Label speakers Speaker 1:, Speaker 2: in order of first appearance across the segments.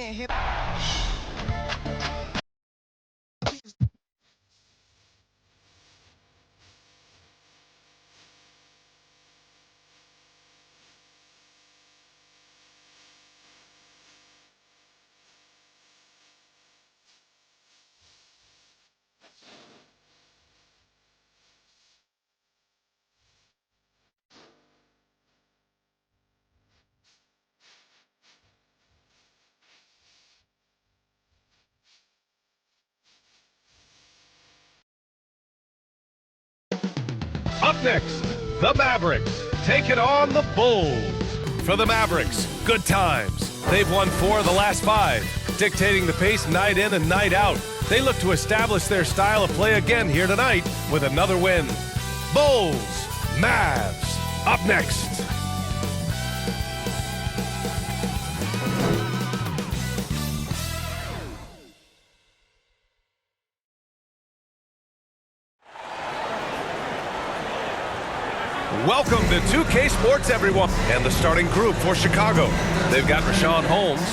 Speaker 1: can't hit.
Speaker 2: Up next, the Mavericks taking on the Bulls. For the Mavericks, good times. They've won 4 of the last 5, dictating the pace night in and night out. They look to establish their style of play again here tonight with another win. Bulls, Mavs, up next. Welcome to 2K Sports, everyone. And the starting group for Chicago. They've got Rashawn Holmes.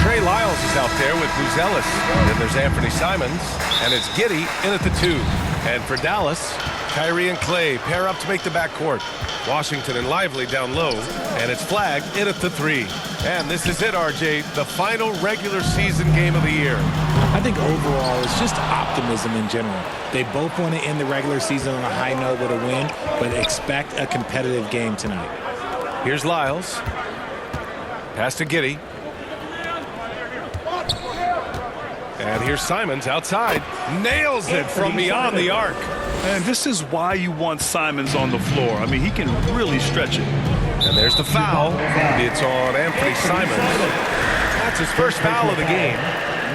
Speaker 2: Trey Lyles is out there with Buzelis. Then there's Anthony Simons. And it's Giddey in at the 2. And for Dallas, Kyrie and Clay pair up to make the backcourt. Washington and Lively down low. And it's Flagg in at the 3. And this is it, RJ, the final regular season game of the year.
Speaker 3: I think overall it's just optimism in general. They both want to end the regular season on a high note with a win, but expect a competitive game tonight.
Speaker 2: Here's Lyles. Pass to Giddey. And here's Simons outside. Nails it from beyond the arc.
Speaker 4: And this is why you want Simons on the floor. I mean, he can really stretch it.
Speaker 2: And there's the foul. It's on Anthony Simons. That's his first foul of the game.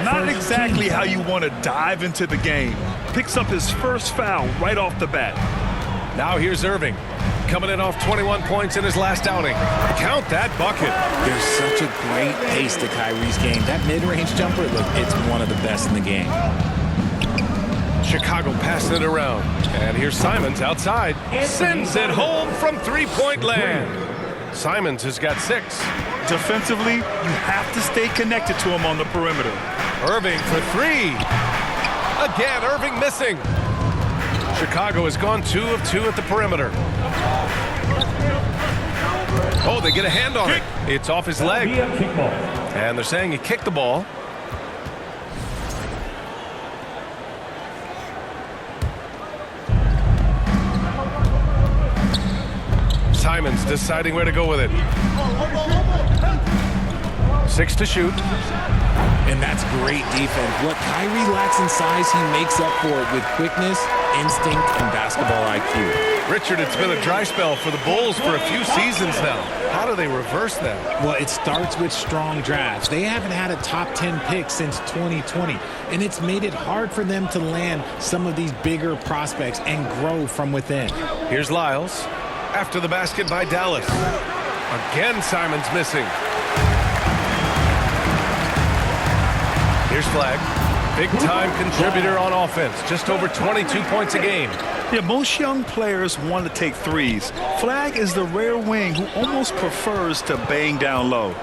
Speaker 4: Not exactly how you want to dive into the game. Picks up his first foul right off the bat.
Speaker 2: Now here's Irving, coming in off 21 points in his last outing. Count that bucket.
Speaker 3: There's such a great pace to Kyrie's game. That mid-range jumper, look, it's one of the best in the game.
Speaker 2: Chicago passing it around. And here's Simons outside. Sends it home from three-point land. Simons has got 6.
Speaker 4: Defensively, you have to stay connected to him on the perimeter.
Speaker 2: Irving for 3. Again, Irving missing. Chicago has gone 2 of 2 at the perimeter. Oh, they get a hand on it. It's off his leg. And they're saying he kicked the ball. Simons deciding where to go with it. 6 to shoot.
Speaker 3: And that's great defense. What Kyrie lacks in size, he makes up for it with quickness, instinct, and basketball IQ.
Speaker 2: Richard, it's been a dry spell for the Bulls for a few seasons now. How do they reverse that?
Speaker 3: Well, it starts with strong drafts. They haven't had a top 10 pick since 2020, and it's made it hard for them to land some of these bigger prospects and grow from within.
Speaker 2: Here's Lyles. After the basket by Dallas. Again, Simons missing. Here's Flagg. Big-time contributor on offense. Just over 22 points a game.
Speaker 4: Yeah, most young players want to take threes. Flagg is the rare wing who almost prefers to bang down low.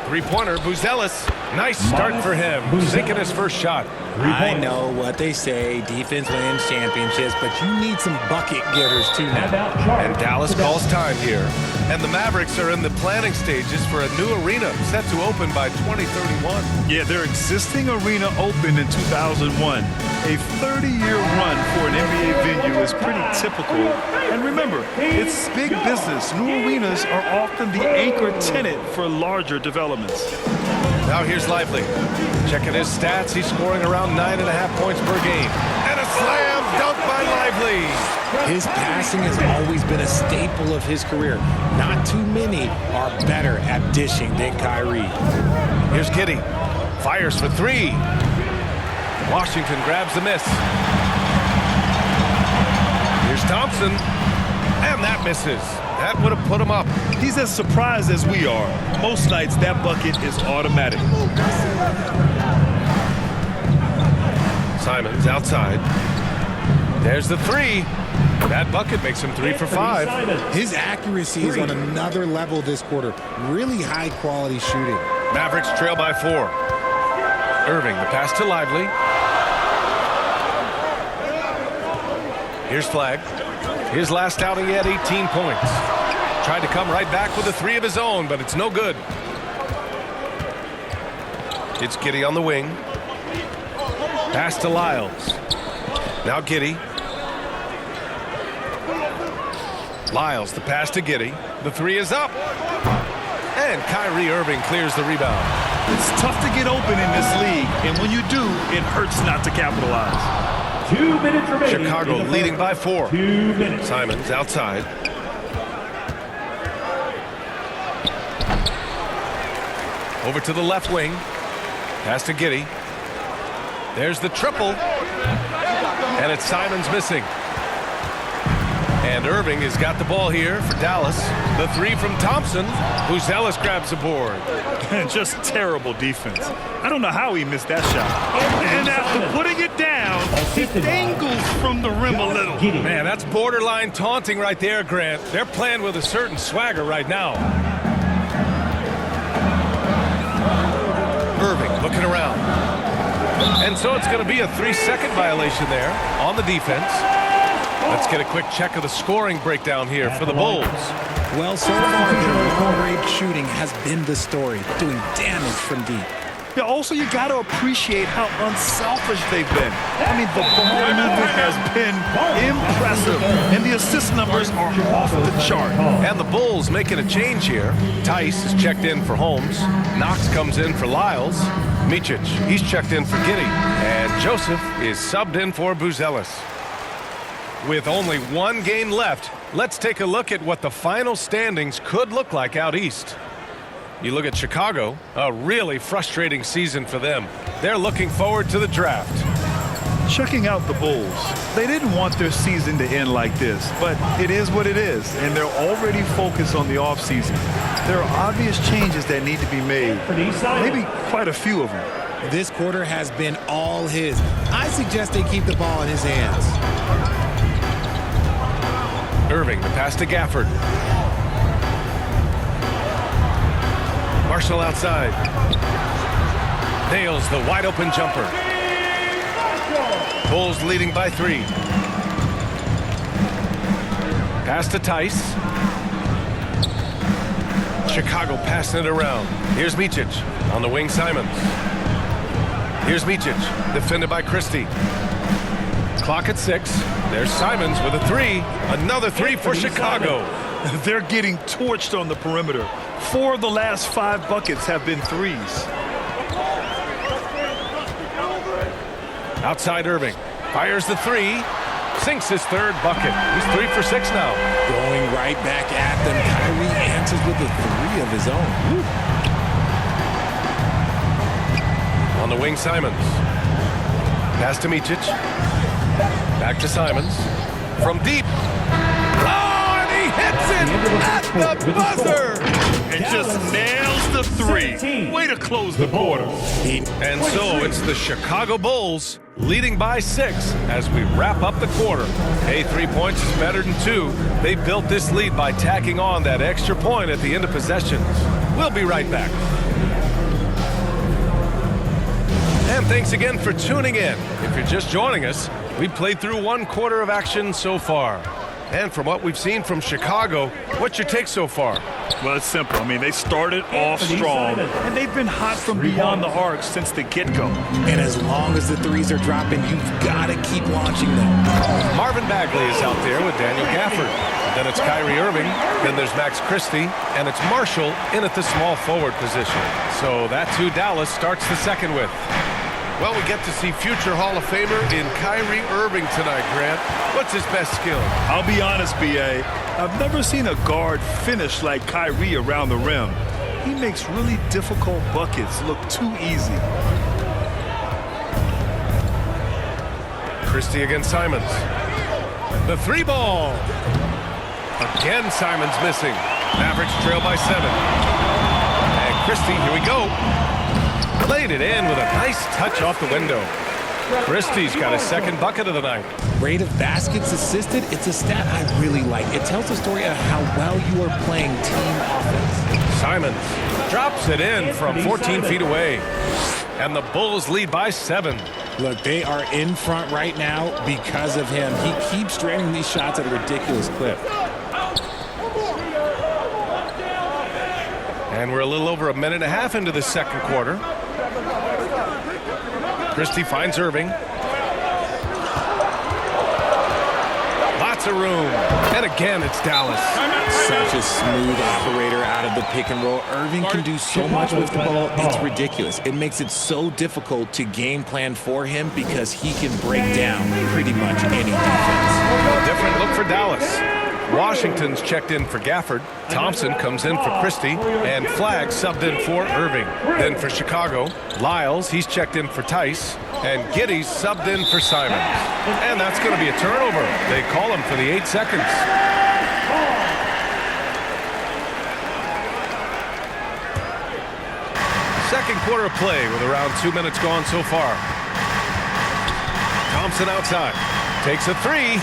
Speaker 2: Three-pointer, Buzelis. Nice start for him. Sinking his first shot.
Speaker 3: I know what they say, defense wins championships, but you need some bucket getters too now.
Speaker 2: And Dallas calls time here. And the Mavericks are in the planning stages for a new arena set to open by 2031.
Speaker 4: Yeah, their existing arena opened in 2001. A 30-year run for an NBA venue is pretty typical. And remember, it's big business. New arenas are often the anchor tenant for larger developments.
Speaker 2: Now here's Lively. Checking his stats, he's scoring around 9.5 points per game. And a slam dunk by Lively.
Speaker 3: His passing has always been a staple of his career. Not too many are better at dishing than Kyrie.
Speaker 2: Here's Giddey. Fires for 3. Washington grabs the miss. Here's Thompson. And that misses. That would have put him up.
Speaker 4: He's as surprised as we are. Most nights, that bucket is automatic.
Speaker 2: Simons outside. There's the 3. That bucket makes him 3 for 5.
Speaker 3: His accuracy is on another level this quarter. Really high-quality shooting.
Speaker 2: Mavericks trail by 4. Irving, the pass to Lively. Here's Flagg. His last outing, he had 18 points. Tried to come right back with a 3 of his own, but it's no good. It's Giddey on the wing. Pass to Lyles. Now Giddey. Lyles, the pass to Giddey. The 3 is up. And Kyrie Irving clears the rebound.
Speaker 4: It's tough to get open in this league, and when you do, it hurts not to capitalize.
Speaker 1: 2 minutes remaining.
Speaker 2: Chicago leading by 4.
Speaker 1: 2 minutes.
Speaker 2: Simons outside. Over to the left wing. Pass to Giddey. There's the triple. And it's Simons missing. And Irving has got the ball here for Dallas. The 3 from Thompson. Buzelis grabs the board.
Speaker 4: Just terrible defense. I don't know how he missed that shot. And after putting it down, he dangles from the rim a little.
Speaker 2: Man, that's borderline taunting right there, Grant. They're playing with a certain swagger right now. Irving looking around. And so it's going to be a 3-second violation there on the defense. Let's get a quick check of the scoring breakdown here for the Bulls.
Speaker 3: Well, so far, their long-range shooting has been the story, doing damage from deep.
Speaker 4: Yeah, also, you got to appreciate how unselfish they've been. I mean, the ball movement has been impressive, and the assist numbers are off the chart.
Speaker 2: And the Bulls making a change here. Tice is checked in for Holmes. Knox comes in for Lyles. Micic, he's checked in for Giddey. And Joseph is subbed in for Buzelis. With only 1 game left, let's take a look at what the final standings could look like out east. You look at Chicago, a really frustrating season for them. They're looking forward to the draft.
Speaker 4: Checking out the Bulls. They didn't want their season to end like this, but it is what it is, and they're already focused on the offseason. There are obvious changes that need to be made, maybe quite a few of them.
Speaker 3: This quarter has been all his. I suggest they keep the ball in his hands.
Speaker 2: Irving, the pass to Gafford. Marshall outside. Nails the wide open jumper. Bulls leading by 3. Pass to Tice. Chicago passing it around. Here's Micic on the wing. Simons. Here's Micic, defended by Christie. Clock at 6. There's Simons with a 3. Another 3 for Chicago.
Speaker 4: They're getting torched on the perimeter. 4 of the last 5 buckets have been 3s.
Speaker 2: Outside Irving. Fires the 3. Sinks his 3rd bucket. He's 3 for 6 now.
Speaker 3: Going right back at them. Kyrie answers with a 3 of his own. Woo.
Speaker 2: On the wing, Simons. Pass to Micic. Back to Simons. From deep. Oh, and he hits it at the buzzer.
Speaker 4: And just nails the 3. Way to close the quarter.
Speaker 2: And so it's the Chicago Bulls leading by 6 as we wrap up the quarter. Hey, 3 points is better than 2. They built this lead by tacking on that extra point at the end of possessions. We'll be right back. And thanks again for tuning in. If you're just joining us, we've played through 1 quarter of action so far. And from what we've seen from Chicago, what's your take so far?
Speaker 4: Well, it's simple. I mean, they started off strong, and they've been hot from beyond the arc since the get-go.
Speaker 3: And as long as the 3s are dropping, you've got to keep launching them.
Speaker 2: Marvin Bagley is out there with Daniel Gafford. Then it's Kyrie Irving. Then there's Max Christie. And it's Marshall in at the small forward position. So that's who Dallas starts the second with. Well, we get to see future Hall of Famer in Kyrie Irving tonight, Grant. What's his best skill?
Speaker 4: I'll be honest, B.A. I've never seen a guard finish like Kyrie around the rim. He makes really difficult buckets look too easy.
Speaker 2: Christie against Simons. The 3 ball. Again, Simons missing. Mavericks trail by 7. And Christie, here we go. Laid it in with a nice touch off the window. Christie's got his second bucket of the night.
Speaker 3: Rate of baskets assisted, it's a stat I really like. It tells the story of how well you are playing team offense.
Speaker 2: Simons drops it in from 14 feet away. And the Bulls lead by 7.
Speaker 3: Look, they are in front right now because of him. He keeps draining these shots at a ridiculous clip.
Speaker 2: And we're a little over a minute and a half into the second quarter. Christie finds Irving. Lots of room. And again, it's Dallas.
Speaker 3: Such a smooth operator out of the pick and roll. Irving can do so much with the ball. It's ridiculous. It makes it so difficult to game plan for him because he can break down pretty much any defense.
Speaker 2: A different look for Dallas. Washington's checked in for Gafford. Thompson comes in for Christie. And Flagg subbed in for Irving. Then for Chicago, Lyles, he's checked in for Tice. And Giddey's subbed in for Simons. And that's going to be a turnover. They call him for the 8 seconds. Second quarter of play with around 2 minutes gone so far. Thompson outside. Takes a 3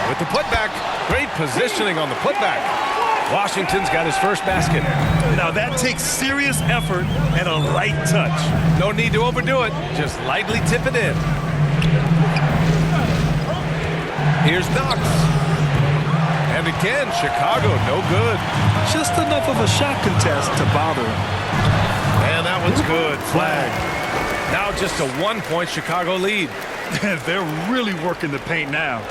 Speaker 2: with the putback. Great positioning on the putback. Washington's got his first basket.
Speaker 4: Now that takes serious effort and a light touch.
Speaker 2: No need to overdo it. Just lightly tip it in. Here's Knox. And again, Chicago, no good.
Speaker 4: Just enough of a shot contest to bother him.
Speaker 2: And that one's good. Flag. Now just a 1-point Chicago lead.
Speaker 4: They're really working the paint now.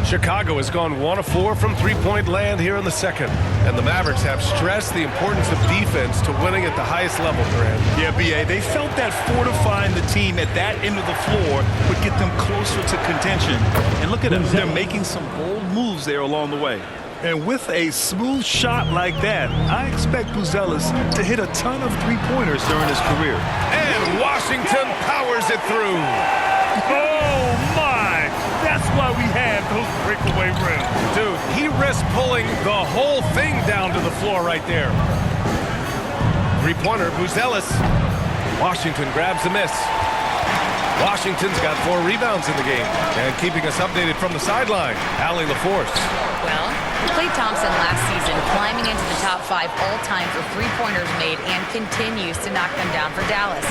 Speaker 2: Chicago has gone 1 of 4 from three-point land here in the second. And the Mavericks have stressed the importance of defense to winning at the highest level, Durant.
Speaker 4: Yeah, B.A., they felt that fortifying the team at that end of the floor would get them closer to contention. And look at them. They're making some bold moves there along the way. And with a smooth shot like that, I expect Buzelis to hit a ton of three-pointers during his career.
Speaker 2: And Washington powers it through.
Speaker 4: Oh, my! That's why we have those breakaway rims.
Speaker 2: Dude, he risked pulling the whole thing down to the floor right there. Three-pointer, Buzelis. Washington grabs the miss. Washington's got 4 rebounds in the game. And keeping us updated from the sideline, Allie LaForce.
Speaker 5: Well, Klay Thompson last season climbing into the top 5 all-time for three-pointers made and continues to knock them down for Dallas.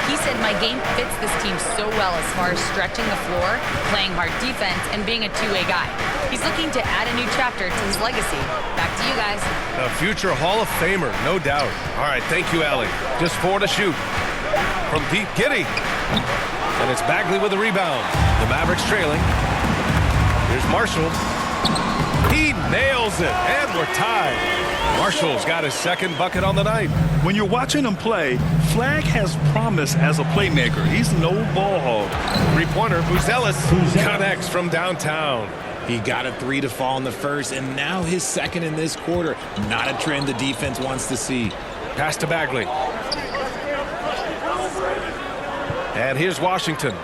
Speaker 5: He said, my game fits this team so well as far as stretching the floor, playing hard defense, and being a two-way guy. He's looking to add a new chapter to his legacy. Back to you guys.
Speaker 2: A future Hall of Famer, no doubt. All right, thank you, Allie. Just 4 to shoot. From deep, Giddey. And it's Bagley with the rebound. The Mavericks trailing. Here's Marshall. He nails it, and we're tied. Marshall's got his second bucket on the night.
Speaker 4: When you're watching him play, Flagg has promise as a playmaker. He's no ball hog.
Speaker 2: Three-pointer, Buzelis connects from downtown.
Speaker 3: He got a 3 to fall in the first, and now his second in this quarter. Not a trend the defense wants to see.
Speaker 2: Pass to Bagley. And here's Washington.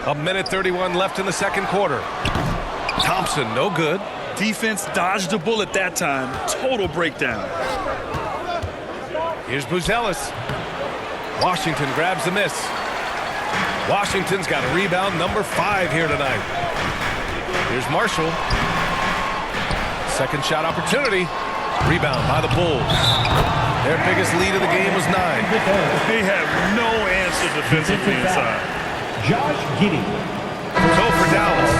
Speaker 2: A minute 31 left in the second quarter. Thompson, no good.
Speaker 4: Defense dodged a bullet that time. Total breakdown.
Speaker 2: Here's Buzelis. Washington grabs the miss. Washington's got a rebound, number 5 here tonight. Here's Marshall. Second shot opportunity. Rebound by the Bulls. Their biggest lead of the game was 9.
Speaker 4: They have no answer defensively inside.
Speaker 1: Josh Giddey.
Speaker 2: So for Dallas,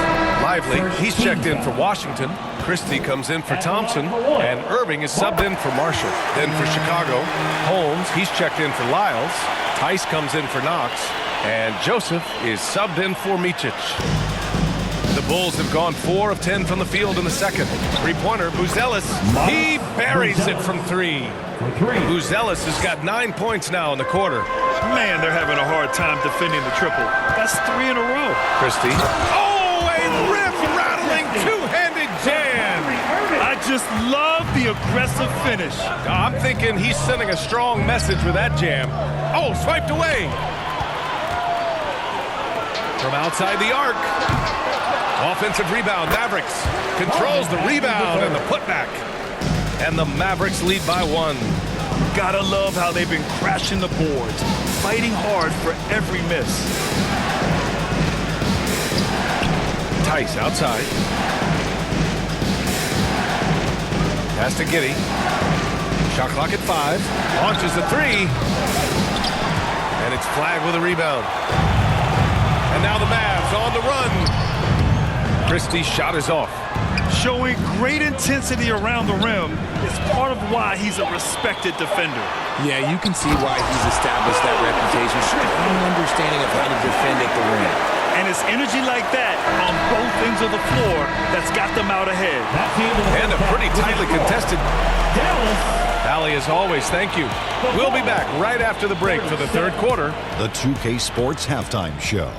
Speaker 2: Lively, he's checked in for Washington. Christie comes in for Thompson, and Irving is subbed in for Marshall. Then for Chicago, Holmes, he's checked in for Lyles. Tice comes in for Knox, and Joseph is subbed in for Micic. The Bulls have gone 4 of 10 from the field in the second. Three-pointer, Buzelis. He buries it from 3. Buzelis has got 9 points now in the quarter.
Speaker 4: Man, they're having a hard time defending the triple. That's 3 in a row.
Speaker 2: Christie. Oh, a rip-rattling two-handed jam.
Speaker 4: I just love the aggressive finish.
Speaker 2: I'm thinking he's sending a strong message with that jam. Oh, swiped away. From outside the arc. Offensive rebound, Mavericks. Controls the rebound and the putback. And the Mavericks lead by 1.
Speaker 4: Gotta love how they've been crashing the boards, fighting hard for every miss.
Speaker 2: Tice outside. Pass to Giddey. Shot clock at 5. Launches the 3. And it's flagged with a rebound. And now the Mavs on the run. Christie's shot is off.
Speaker 4: Showing great intensity around the rim is part of why he's a respected defender.
Speaker 3: Yeah, you can see why he's established that reputation. Strong understanding of how to defend at the rim.
Speaker 4: And it's energy like that on both ends of the floor that's got them out ahead.
Speaker 2: And a pretty tightly contested. Allie, as always, thank you. We'll be back right after the break for the third quarter.
Speaker 1: The 2K Sports Halftime Show.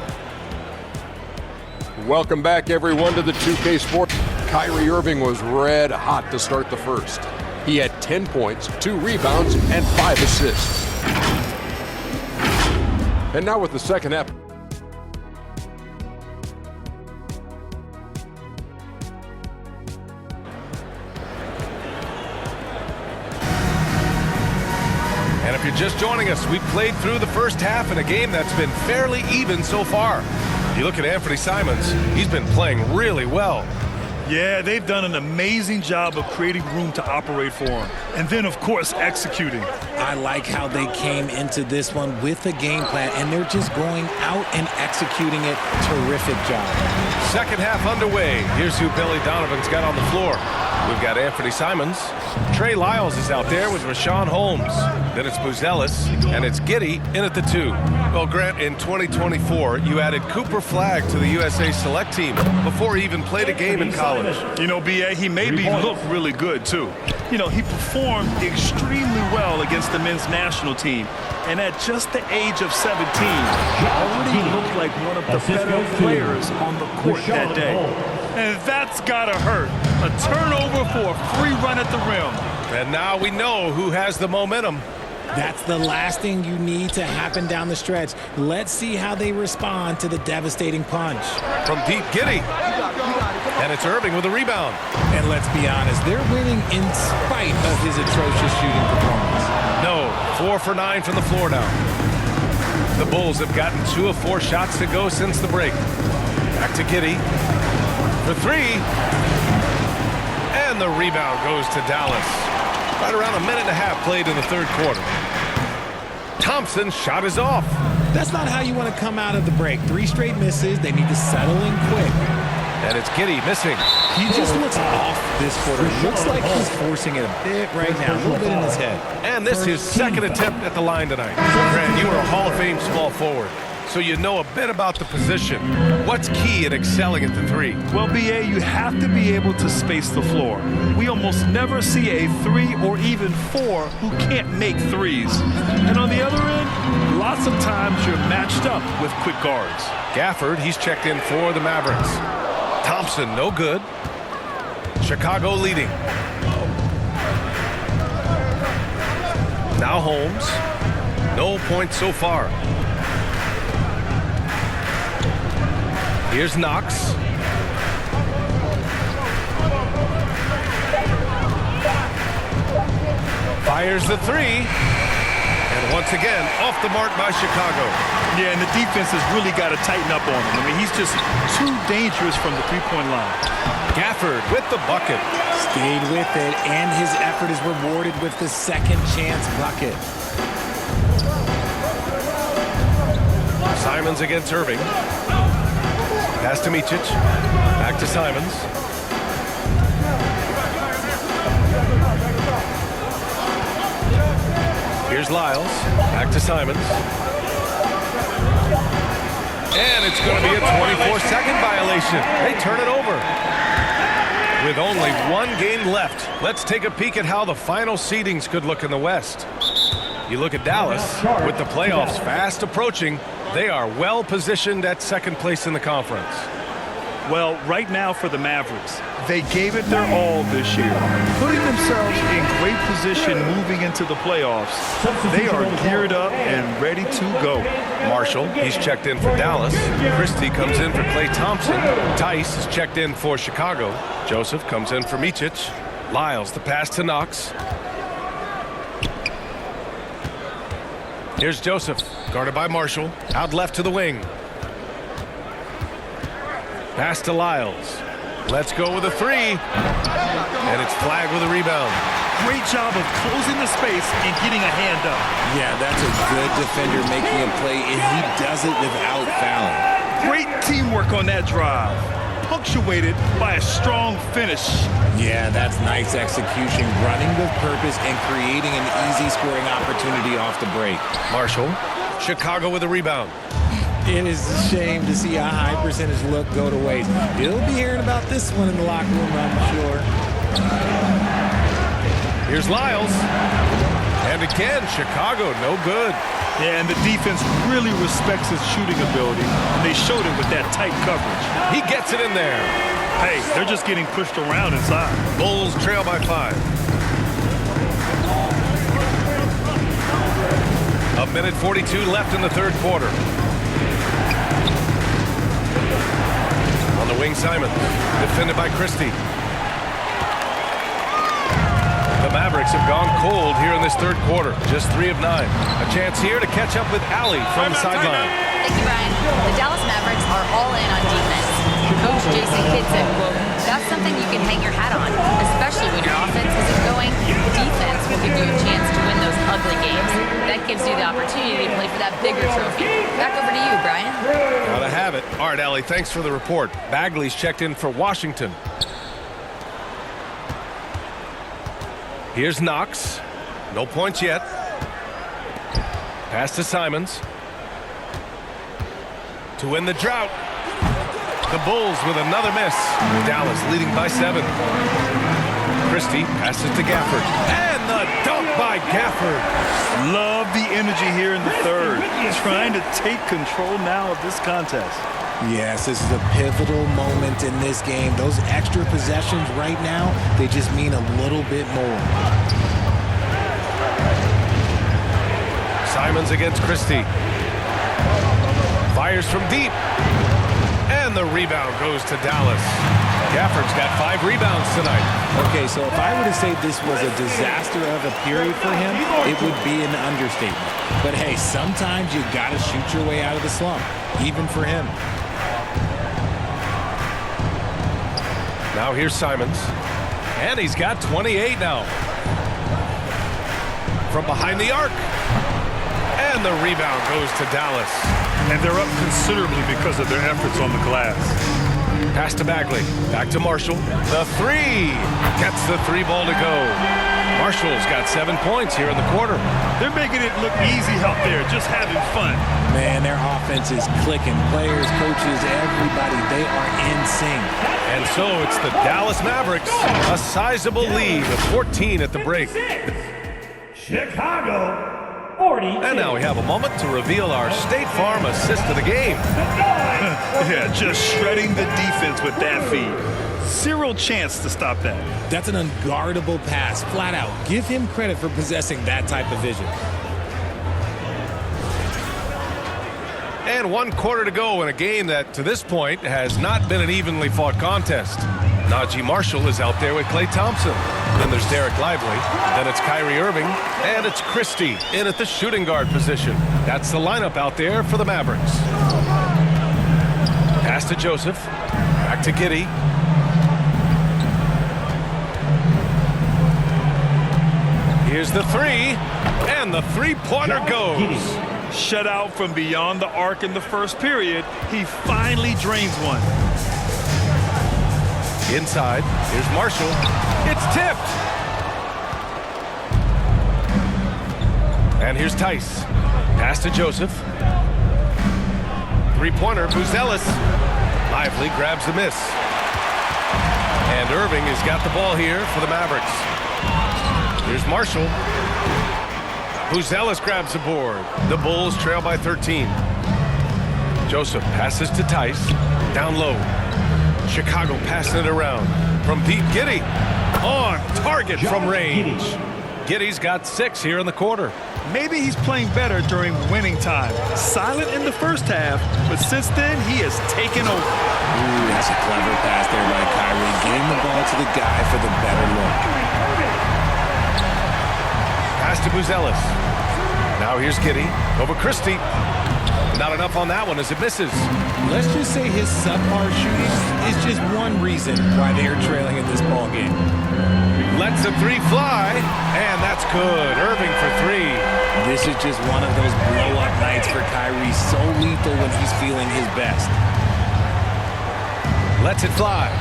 Speaker 6: Welcome back, everyone, to the 2K Sports. Kyrie Irving was red hot to start the first. He had 10 points, 2 rebounds, and 5 assists. And now with the second half.
Speaker 2: And if you're just joining us, we've played through the first half in a game that's been fairly even so far. You look at Anthony Simons, he's been playing really well.
Speaker 4: Yeah, they've done an amazing job of creating room to operate for him. And then, of course, executing.
Speaker 3: I like how they came into this one with a game plan, and they're just going out and executing it. Terrific job.
Speaker 2: Second half underway. Here's who Billy Donovan's got on the floor. We've got Anthony Simons. Trey Lyles is out there with Rashawn Holmes. Then it's Buzelis, and it's Giddey in at the 2. Well, Grant, in 2024, you added Cooper Flagg to the USA Select team before he even played a game in college.
Speaker 4: You know, B.A., he made me look really good, too. You know, he performed extremely well against the men's national team. And at just the age of 17, he already looked like one of the better players on the court that day. And that's gotta hurt. A turnover for a free run at the rim.
Speaker 2: And now we know who has the momentum.
Speaker 3: That's the last thing you need to happen down the stretch. Let's see how they respond to the devastating punch.
Speaker 2: From deep, Giddey. And it's Irving with a rebound.
Speaker 3: And let's be honest, they're winning in spite of his atrocious shooting performance.
Speaker 2: No, 4 for 9 from the floor now. The Bulls have gotten 2 of 4 shots to go since the break. Back to Giddey for 3. And the rebound goes to Dallas. Right around a minute and a half played in the third quarter. Thompson's shot is off.
Speaker 3: That's not how you want to come out of the break. 3 straight misses. They need to settle in quick.
Speaker 2: And it's Giddey missing.
Speaker 3: He just looks off this quarter. Looks like he's forcing it a bit right now, a little bit in his head.
Speaker 2: And this is his second attempt at the line tonight. Grant, you were a Hall of Fame small forward, so you know a bit about the position. What's key in excelling at the 3?
Speaker 4: Well, B.A., you have to be able to space the floor. We almost never see a 3 or even 4 who can't make 3s. And on the other end, lots of times you're matched up with quick guards.
Speaker 2: Gafford, he's checked in for the Mavericks. Thompson, no good. Chicago leading. Now Holmes. No points so far. Here's Knox. Fires the 3. And once again, off the mark by Chicago.
Speaker 4: Yeah, and the defense has really got to tighten up on him. I mean, he's just too dangerous from the three-point line.
Speaker 2: Gafford with the bucket.
Speaker 3: Stayed with it, and his effort is rewarded with the second chance bucket.
Speaker 2: Simons against Irving. Pass to Micic. Back to Simons. Here's Lyles. Back to Simons. And it's going to be a 24-second violation. They turn it over. With only 1 game left, let's take a peek at how the final seedings could look in the West. You look at Dallas, with the playoffs fast approaching, they are well positioned at second place in the conference.
Speaker 4: Well, right now for the Mavericks, they gave it their all this year, putting themselves in great position moving into the playoffs. They are geared up and ready to go.
Speaker 2: Marshall, he's checked in for Dallas. Christie comes in for Klay Thompson. Tice is checked in for Chicago. Joseph comes in for Micic. Lyles, the pass to Knox. Here's Joseph, guarded by Marshall. Out left to the wing. Pass to Lyles. Let's go with a three. And it's flagged with a rebound.
Speaker 4: Great job of closing the space and getting a hand up.
Speaker 3: Yeah, that's a good defender making a play, and he does it without fouling.
Speaker 4: Great teamwork on that drive, punctuated by a strong finish.
Speaker 3: Yeah, that's nice execution, running with purpose and creating an easy scoring opportunity off the break.
Speaker 2: Marshall, Chicago with a rebound.
Speaker 3: It is a shame to see a high percentage look go to waste. You'll be hearing about this one in the locker room, I'm sure.
Speaker 2: Here's Lyles. And again, Chicago, no good.
Speaker 4: Yeah, and the defense really respects his shooting ability, and they showed it with that tight coverage.
Speaker 2: He gets it in there.
Speaker 4: Hey, they're just getting pushed around inside.
Speaker 2: Bulls trail by 5. A minute 42 left in the third quarter. On the wing, Simon, defended by Christie. The Mavericks have gone cold here in this third quarter. Just 3 of 9. A chance here to catch up with Allie from the sideline.
Speaker 5: Thank you, Brian. The Dallas Mavericks are all in on defense. Coach Jason Kidd said, quote, "That's something you can hang your hat on, especially when your offense isn't going. Defense will give you a chance to win those ugly games. That gives you the opportunity to play for that bigger trophy." Back over to you, Brian.
Speaker 2: Gotta have it. All right, Allie, thanks for the report. Bagley's checked in for Washington. Here's Knox. No points yet. Pass to Simons. To win the drought. The Bulls with another miss. Dallas leading by 7. Christie passes to Gafford. And the dunk by Gafford.
Speaker 4: Love the energy here in the third. Trying to take control now of this contest.
Speaker 3: Yes, this is a pivotal moment in this game. Those extra possessions right now, they just mean a little bit more.
Speaker 2: Simons against Christie. Fires from deep. And the rebound goes to Dallas. Gafford's got 5 rebounds tonight.
Speaker 3: Okay, so if I were to say this was a disaster of a period for him, it would be an understatement. But hey, sometimes you gotta shoot your way out of the slump, even for him.
Speaker 2: Now here's Simons. And he's got 28 now. From behind the arc. And the rebound goes to Dallas.
Speaker 4: And they're up considerably because of their efforts on the glass.
Speaker 2: Pass to Bagley. Back to Marshall. The 3. Gets the 3 ball to go. Marshall's got 7 points here in the quarter.
Speaker 4: They're making it look easy out there, just having fun.
Speaker 3: Man, their offense is clicking. Players, coaches, everybody, they are in sync.
Speaker 2: And so it's the Dallas Mavericks. A sizable lead of 14 at the break.
Speaker 7: Chicago. 40.
Speaker 2: And now we have a moment to reveal our State Farm assist of the game.
Speaker 4: Yeah, just shredding the defense with that feed. Zero chance to stop that.
Speaker 3: That's an unguardable pass, flat out. Give him credit for possessing that type of vision.
Speaker 2: And 1 quarter to go in a game that, to this point, has not been an evenly fought contest. Najee Marshall is out there with Klay Thompson. Then there's Derek Lively. Then it's Kyrie Irving. And it's Christie in at the shooting guard position. That's the lineup out there for the Mavericks. Pass to Joseph. Back to Giddey. Here's the 3. And the 3-pointer goes.
Speaker 4: Shut out from beyond the arc in the first period. He finally drains one.
Speaker 2: Inside, here's Marshall. It's tipped. And here's Tice. Pass to Joseph. 3-pointer, Buzelis. Lively grabs the miss. And Irving has got the ball here for the Mavericks. Here's Marshall. Buzelis grabs the board. The Bulls trail by 13. Joseph passes to Tice. Down low. Chicago passing it around. From deep, Giddey. On target from range. Giddey's got 6 here in the quarter.
Speaker 4: Maybe he's playing better during winning time. Silent in the first half, but since then, he has taken over.
Speaker 3: Ooh, that's a clever pass there by Kyrie. Getting the ball to the guy for the better look.
Speaker 2: Pass to Buzelis. Now here's Giddey. Over Christie. Not enough on that one as it misses.
Speaker 3: Let's just say his subpar shooting is just one reason why they are trailing in this ball game.
Speaker 2: Lets the three fly, and that's good. Irving for three.
Speaker 3: This is just one of those blow-up nights for Kyrie, so lethal when he's feeling his best.
Speaker 2: Lets it fly,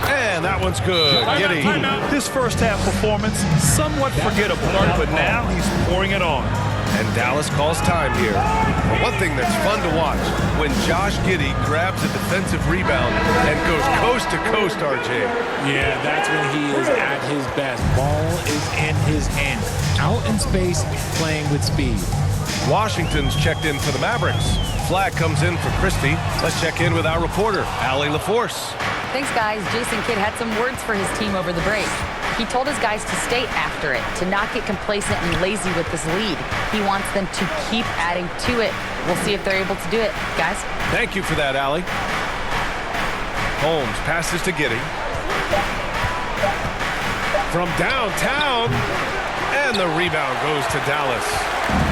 Speaker 2: and that one's good. Giddey.
Speaker 4: His first half performance, somewhat forgettable, but now he's pouring it on.
Speaker 2: And Dallas calls time here. But one thing that's fun to watch, when Josh Giddey grabs a defensive rebound and goes coast to coast, RJ.
Speaker 3: Yeah, that's when he is at his best. Ball is in his hand. Out in space, playing with speed.
Speaker 2: Washington's checked in for the Mavericks. Flag comes in for Christie. Let's check in with our reporter, Allie LaForce.
Speaker 5: Thanks, guys. Jason Kidd had some words for his team over the break. He told his guys to stay after it, to not get complacent and lazy with this lead. He wants them to keep adding to it. We'll see if they're able to do it. Guys?
Speaker 2: Thank you for that, Allie. Holmes passes to Giddey. From downtown, and the rebound goes to Dallas.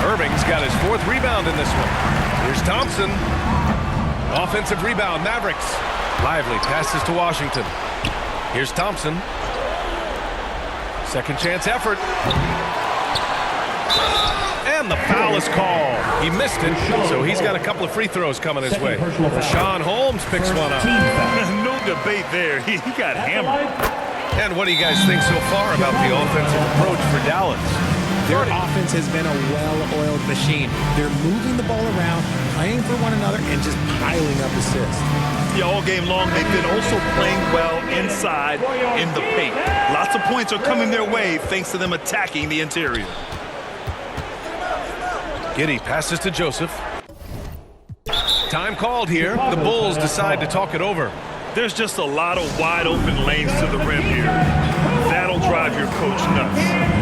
Speaker 2: Irving's got his fourth rebound in this one. Here's Thompson. Offensive rebound, Mavericks. Lively passes to Washington. Here's Thompson. Second chance effort. And the foul is called. He missed it, so he's got a couple of free throws coming his way. Rashawn Holmes picks one up.
Speaker 4: No debate there. He got hammered.
Speaker 2: And what do you guys think so far about the offensive approach for Dallas?
Speaker 3: Their offense has been a well-oiled machine. They're moving the ball around, playing for one another, and just piling up assists.
Speaker 4: Yeah, all game long, they've been also playing well inside in the paint. Lots of points are coming their way thanks to them attacking the interior.
Speaker 2: Giddey passes to Joseph. Time called here. The Bulls decide to talk it over.
Speaker 4: There's just a lot of wide open lanes to the rim here. That'll drive your coach nuts.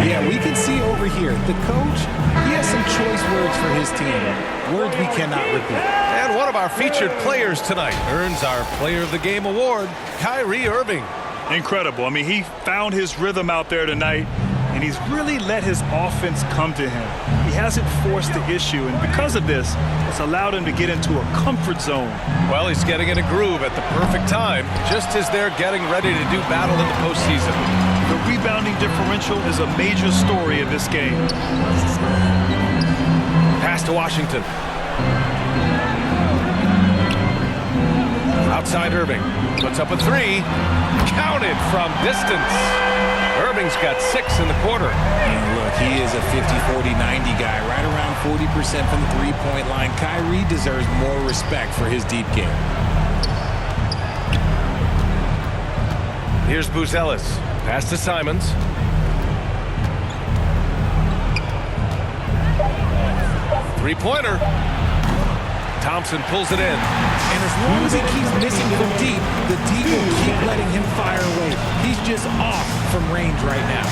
Speaker 3: Yeah, we can see over here, the coach, he has some choice words for his team. Words we cannot repeat.
Speaker 2: And one of our featured players tonight earns our Player of the Game award, Kyrie Irving.
Speaker 4: Incredible. I mean, he found his rhythm out there tonight, and he's really let his offense come to him. He hasn't forced the issue, and because of this, it's allowed him to get into a comfort zone.
Speaker 2: Well, he's getting in a groove at the perfect time, just as they're getting ready to do battle in the postseason.
Speaker 4: The rebounding differential is a major story in this game.
Speaker 2: Pass to Washington. Outside Irving. Puts up a three. Counted from distance. Irving's got 6 in the quarter.
Speaker 3: And look, he is a 50-40-90 guy, right around 40% from the three-point line. Kyrie deserves more respect for his deep game.
Speaker 2: Here's Buzelis. Pass to Simons. Three-pointer. Thompson pulls it in.
Speaker 3: And as long as he keeps missing from deep, the D will keep letting him fire away. He's just off from range right now.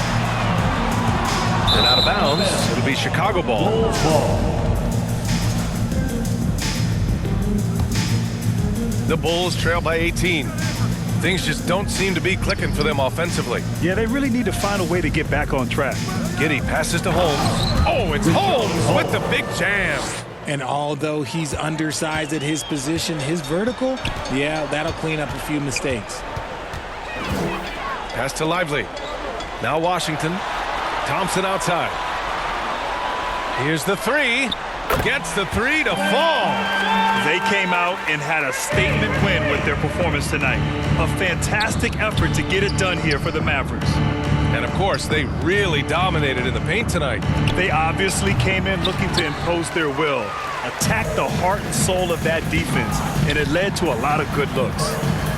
Speaker 2: And out of bounds, it'll be Chicago ball. The Bulls trail by 18. Things just don't seem to be clicking for them offensively.
Speaker 4: Yeah, they really need to find a way to get back on track.
Speaker 2: Giddey passes to Holmes. Oh, it's Holmes with the big jam.
Speaker 3: And although he's undersized at his position, his vertical, yeah, that'll clean up a few mistakes.
Speaker 2: Pass to Lively. Now Washington. Thompson outside. Here's the three. Gets the three to fall.
Speaker 4: They came out and had a statement win with their performance tonight. A fantastic effort to get it done here for the Mavericks.
Speaker 2: And of course, they really dominated in the paint tonight.
Speaker 4: They obviously came in looking to impose their will, attack the heart and soul of that defense, and it led to a lot of good looks.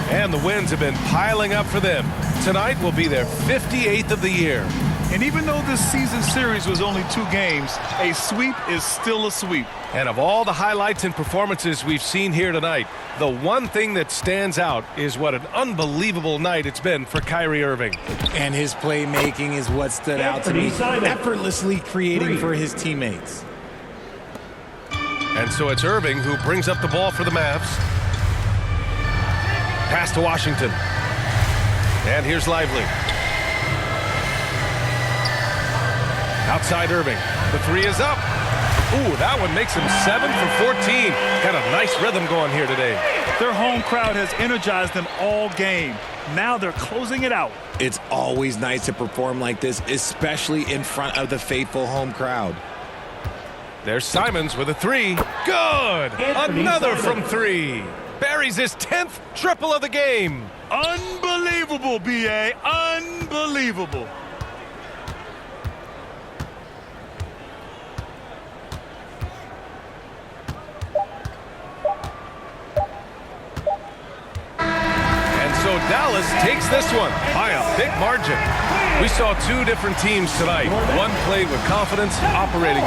Speaker 2: And the wins have been piling up for them. Tonight will be their 58th of the year.
Speaker 4: And even though this season series was only 2 games, a sweep is still a sweep.
Speaker 2: And of all the highlights and performances we've seen here tonight, the one thing that stands out is what an unbelievable night it's been for Kyrie Irving.
Speaker 3: And his playmaking is what stood out to me, effortlessly creating for his teammates.
Speaker 2: And so it's Irving who brings up the ball for the Mavs. Pass to Washington. And here's Lively. Outside Irving. The three is up. Ooh, that one makes him 7 for 14. Got a nice rhythm going here today.
Speaker 4: Their home crowd has energized them all game. Now they're closing it out.
Speaker 3: It's always nice to perform like this, especially in front of the faithful home crowd.
Speaker 2: There's Simons with a three. Good! Another from three. Buries his 10th triple of the game.
Speaker 4: Unbelievable, B.A. Unbelievable.
Speaker 2: And so Dallas takes this one by a big margin. We saw two different teams tonight. One played with confidence, operating